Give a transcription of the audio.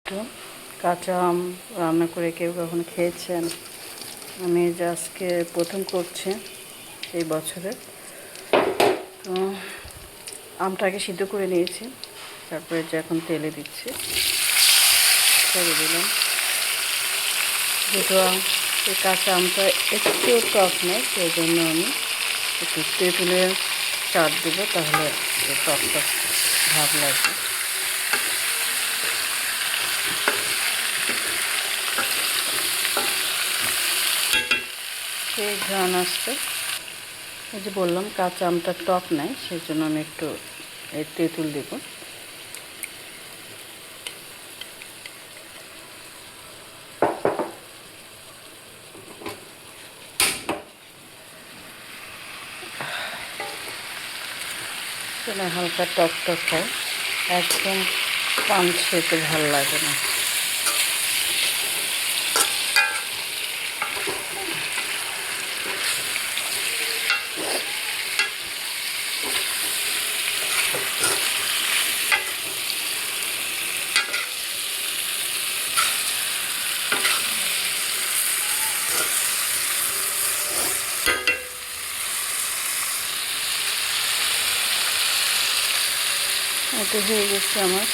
তো কাঁচা আম রান্না করে কেউ কখনো খেয়েছেন? আমি যে আজকে প্রথম করছি এই বছরে। তো আমটাকে সিদ্ধ করে নিয়েছি, তারপরে যে এখন তেলে দিচ্ছি, ছেড়ে দিলাম। যেহেতু এই কাঁচা আমটা একটু টক নেই, সেই জন্য আমি একটু তেঁতুলের চাট দেবো, তাহলে টক টক ভাব লাগবে। সেই ঘ্রাণ আসছে। এই যে বললাম কাঁচা আমটা টক নাই, সেই জন্য আমি একটু এই তেঁতুল দেবো। সেটা হালকা টক টক হয়, একদম পান খেতে ভালো লাগে না। এটা হয়ে গেছে আমার